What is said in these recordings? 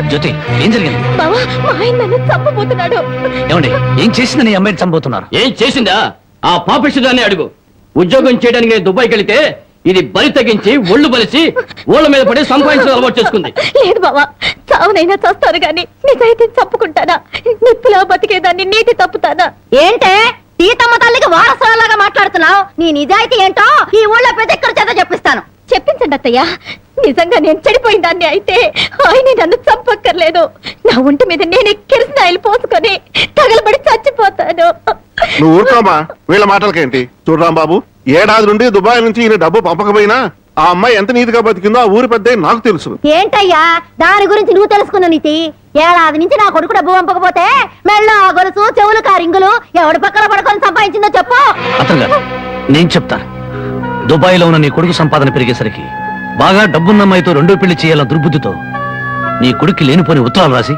జ్యోతి, ఏం జరిగింది? బావా, మా ఆయన నన్ను చంపబోతున్నాడు. ఏమండి, ఏం చేసిందని ఈ అమ్మాయిని చంపబోతున్నారు? ఏం చేసిందా? ఆ పాపిష్టిదాన్ని అడుగు. ఉద్యోగం చేయడానికి నేను దుబాయ్కి వెళితే ఇది బలి తగ్గించి ఒళ్ళు బలిసి ఓళ్ళ మీద పడి సంపాదించడం అలవాటు చేసుకుంది. లేదు బావా, చావునైనా చస్తాను గాని నిజాయితీ చంపుకుంటానా? నిప్పులా బతికేదాన్ని నీటి తప్పుతానా? ఏంటే సీతమ్మ తల్లికి వారసులాగా మాట్లాడుతున్నావు? నీ నిజాయితీ ఏంటో ఈ ఊళ్ళో ప్రతి ఒక్కరి చేత చెప్పిస్తాను. చెప్పించండి అత్తయ్య. నిజంగా నేను చెడిపోయిన దాన్ని అయితే ఆయన నన్ను చంపక్కర్లేదు. నా ఒంటి మీద నేను కిరసనాయిలు పోసుకొని తగలబడి చచ్చిపోతాను. నువ్వు ఊరుకోమా, వీళ్ళ మాటలకేంటి? చూడరాం బాబు, ఏడాది నుండి దుబాయ్ నుంచి ఈయన డబ్బు పంపకపోయినా ఆ అమ్మాయి ఎంత నీతిగా బతికిందో ఆ ఊరి పెద్ద నాకు తెలుసు. ఏంటయ్యా దాని గురించి నువ్వు తెలుసుకున్న నీతి? ఏడాది నుంచి నా కొడుకు డబ్బు పంపకపోతే మెళ్ళ గొలుసు చెవులు కారింగులు ఎవడి పక్కన పడుకొని సంపాదించిందో చెప్పు. అతను గారు, నేను చెప్తాను. దుబాయ్ లో ఉన్న నీ కొడుకు సంపాదన పెరిగేసరికి బాగా డబ్బున్న అమ్మాయితో రెండో పెళ్లి చేయాలన్న దుర్బుద్ధితో నీ కొడుక్కి లేనిపోని ఉత్తరాలు రాసి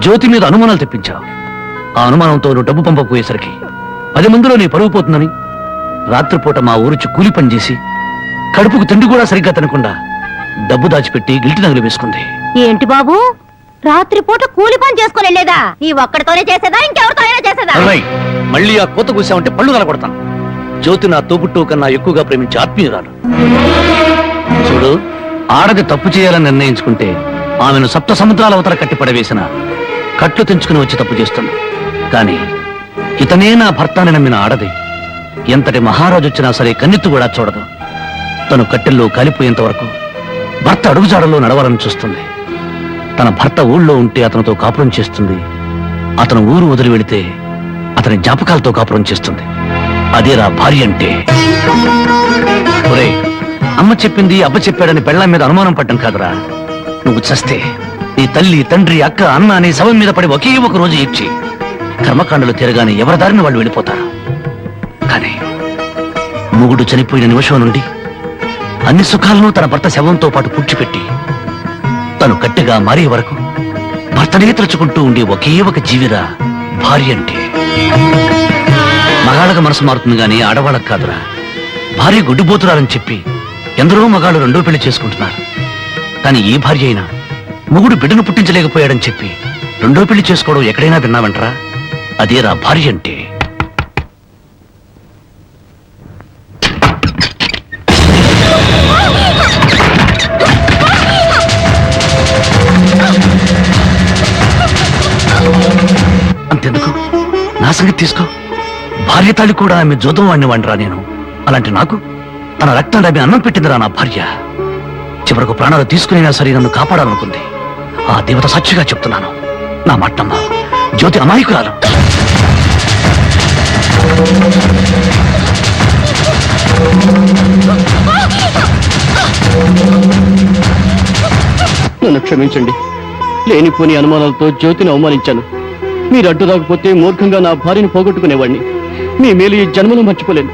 జ్యోతి మీద అనుమానాలు తెప్పించావు. ఆ అనుమానంతో నువ్వు డబ్బు పంపకపోయేసరికి 10 మందిలో నీ పరువు పోతుందని రాత్రిపూట మా ఊరిచి కూలి పని చేసి కడుపుకు తిండి కూడా సరిగ్గా తినకుండా డబ్బు దాచిపెట్టి గిల్టి నగలు వేసుకుంది. ఏంటి బాబు, రాత్రిపూట కూలి పని చేసుకుని వెళ్ళేదా? ఈ ఒక్కడితోనే చేసేదా, ఇంకెవరితో అయినా చేసేదా? మళ్ళీ ఆ కోత కూసావంటే పళ్ళు కలగొడతాను. జ్యోతి నా తోబుట్టు కన్నా ఎక్కువగా ప్రేమించే ఆత్మీయురాలు. చూడు, ఆడది తప్పు చేయాలని నిర్ణయించుకుంటే ఆమెను 7 సముద్రాల అవతల కట్టి పడవేసిన కట్లు తెంచుకుని వచ్చి తప్పు చేస్తుంది. కానీ ఇతనే నా భర్తని నమ్మిన ఆడది ఎంతటి మహారాజు వచ్చినా సరే కన్నెత్తు కూడా చూడదు. తను కట్టెల్లో కాలిపోయేంత వరకు భర్త అడుగుజాడల్లో నడవాలని చూస్తుంది. తన భర్త ఊళ్ళో ఉంటే అతనితో కాపురం చేస్తుంది. అతను ఊరు వదిలి వెళితే అతని జ్ఞాపకాలతో కాపురం చేస్తుంది. అదేరా భార్య అంటే. ఒరేయ్, అమ్మ చెప్పింది అబ్బ చెప్పాడని పెళ్ళాం మీద అనుమానం పడ్డం కాదురా. నువ్వు చస్తే నీ తల్లి, తండ్రి, అక్క, అన్న అనే శవం మీద పడి ఒకే ఒక రోజు ఏడ్చి కర్మకాండలు తిరగానే ఎవరి దారిని వాళ్ళు వెళ్ళిపోతారు. కానీ మొగుడు చనిపోయిన నిమిషం నుండి అన్ని సుఖాలను తన భర్త శవంతో పాటు పూడ్చిపెట్టి తను గట్టిగా మారే వరకు భర్తనే తలుచుకుంటూ ఉండే ఒకే ఒక జీవిరా భార్య అంటే. మగాళ్ళకు మనసు మారుతుంది గాని ఆడవాళ్ళకు కాదురా. భార్య గుడ్డిపోతురాలని చెప్పి ఎందరో మగాళ్ళు రెండో పెళ్లి చేసుకుంటున్నారు. కానీ ఈ భార్య అయినా మొగుడు బిడ్డను పుట్టించలేకపోయాడని చెప్పి రెండో పెళ్లి చేసుకోవడం ఎక్కడైనా విన్నావంటరా? అదేరా భార్య అంటే. అంతెందుకు, నా సంగతి తీసుకో. భార్య తాళి కూడా ఆమె జోదం వాడిని వండరా నేను. అలాంటి నాకు తన రక్తం ఆమె అన్నం పెట్టిందిరా నా భార్య. చివరకు ప్రాణాలు తీసుకునేనా సరే నన్ను కాపాడాలనుకుంది. ఆ దేవత సాక్షిగా చెప్తున్నాను, నా మట్టమ్మ జ్యోతి అమాయకురాలు. నన్ను క్షమించండి. లేనిపోని అనుమానాలతో జ్యోతిని అవమానించాను. మీరు అడ్డు రాకపోతే మూర్ఖంగా నా భార్యను పోగొట్టుకునేవాడిని. మీ మేలు ఈ జన్మలో మర్చిపోలేను.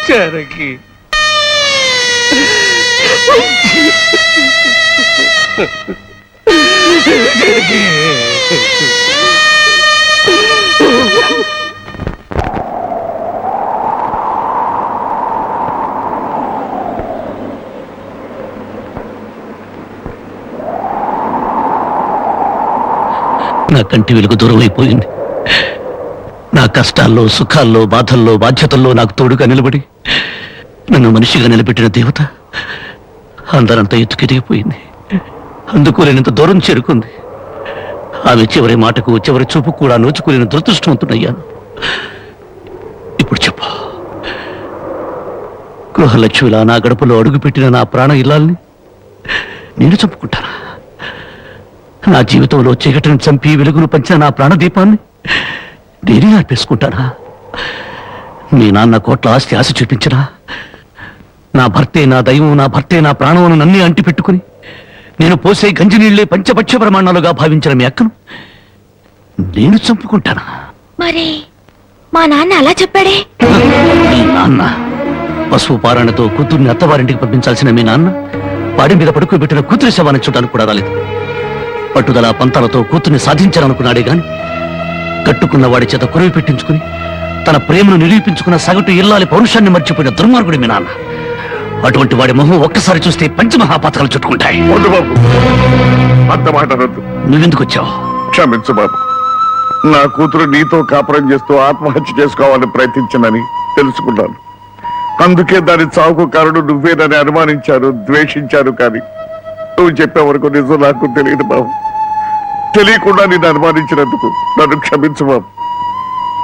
జానకి నా కంటి వెలుగు దూరం అయిపోయింది. నా కష్టాల్లో, సుఖాల్లో, బాధల్లో, బాధ్యతల్లో నాకు తోడుగా నిలబడి నన్ను మనిషిగా నిలబెట్టిన దేవత అందరంతా ఎత్తుకెదిగిపోయింది. అందుకోలేనంత దూరం చేరుకుంది. ఆమె చివరి మాటకు, చివరి చూపు కూడా నోచుకోలేని దురదృష్టవంతుడయ్యాను. ఇప్పుడు చెప్పు, గృహలక్ష్మిలా నా గడపలో అడుగుపెట్టిన నా ప్రాణ ఇల్లాల్ని నేను చంపుకుంటానా? నా జీవితంలో చీకటిని చంపి వెలుగును పంచిన నా ప్రాణదీపాన్ని నేనే ఆర్పేసుకుంటానా? మీ నాన్న కోట్ల ఆస్తి ఆశ చూపించరా? నా భర్తే నా దైవం, నా భర్తే నా ప్రాణమును నన్నే అంటి పెట్టుకుని నేను పోసే గంజి నీళ్లే పంచపక్ష ప్రమాణాలుగా భావించిన మీ అక్కను నేను చంపుకుంటానా? మరి మా నాన్న అలా చెప్పాడే. మీ నాన్న పశువు పారాయణతో కూతుర్ని అత్తవారింటికి పంపించాల్సిన మీ నాన్న పాడి మీద పడుకోబెట్టిన కూతురి శవాన్ని చూడడానికి కూడా రాలేదు. పట్టుదల పంతాలతో కూతుర్ని సాధించాలనుకున్నాడే గాని కట్టుకున్న వాడి చేత కురివి పెట్టించుకుని తన ప్రేమను నిరూపించుకున్న సగటు ఇల్లాలి పౌరుషాన్ని మర్చిపోయిన దుర్మార్గుడి మీ నాన్న. అటువంటి వాడి మొహం ఒక్కసారి చూస్తే పంచమహాపాతకాలు చుట్టుకుంటాయి. వద్దు బాబు, అంత మాట అనొద్దు. నువ్వెందుకు వచ్చావు? క్షమించు బాబు. నా కూతురు నీతో కాపురం చేస్తూ ఆత్మహత్య చేసుకోవాలని ప్రయత్నించిందని తెలుసుకున్నాను. అందుకే దాని చావుకు కారణం నువ్వేనని అనుమానించాను, ద్వేషించాను. కానీ నువ్వు చెప్పే వరకు నిజం నాకు తెలియదు బాబు. తెలియకుండా నేను అనుమానించినందుకు నన్ను క్షమించు బాబు.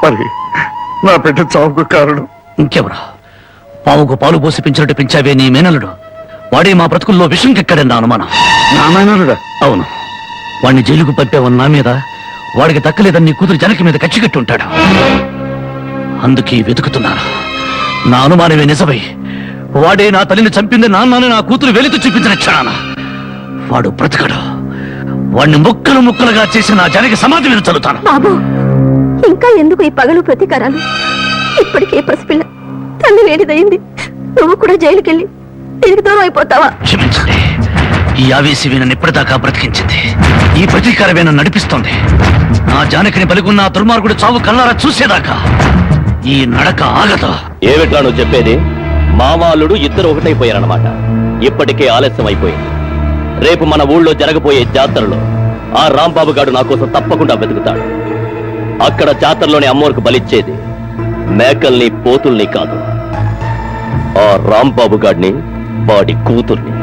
మరి నా బిడ్డ చావుకు కారణం ఇంకెవరా? పావుకు పాలు పోసి పెంచినట్టు పెంచావే నీ మేనలుడు. వాడే మా బ్రతుకుల్లో విషం కెక్కడన్న అనుమానం. నా మేనలుడా? అవును, వాడిని జైలుకు పంపావన్న నా మీద, వాడికి దక్కలేదని నీ కూతురు జనకి మీద కచ్చికట్టి ఉంటాడు. అందుకే వెతుకుతున్నాను. నా అనుమానమే నిజమై వాడే నా తల్లిని చంపింది నాన్నని నా కూతురు వెలితో చూపించిన క్షణాన వాడు బ్రతకడు. వాడిని ముక్కలు ముక్కలుగా చేసి నా జనకి సమాధి మీద చల్లుతాను. బాబు, ఇంకా ఎందుకు ఈ పగలు ప్రతీకారాలు? ఇప్పటికే పసిపిల్ల తల్లి వేడిదయింది. నువ్వు కూడా జైలుకెళ్ళి దీనికి దూరం అయిపోతావా? క్షమించండి, ఈ ఆవేశమే నన్ను ఇప్పటిదాకా బ్రతికించింది. ఈ ప్రతీకారమే నన్ను నడిపిస్తోంది. నా జానకిని బలిగున్న ఆ దుర్మార్గుడు చావు కల్లారా చూసేదాకా ఈ నడక ఆగదు. ఏమిట్లా నువ్వు చెప్పేది? మామాలుడు ఇద్దరు ఒకటైపోయారన్నమాట. ఇప్పటికే ఆలస్యం అయిపోయింది. రేపు మన ఊళ్ళో జరగబోయే జాతరలో ఆ రాంబాబు గారు నా కోసం తప్పకుండా వెతుకుతాడు. అక్కడ జాతరలోని అమ్మోరికి బలిచ్చేది మేకల్ని, పోతుల్ని కాదు, ఆ రాంబాబు గాడిని, వాడి కూతుర్ని.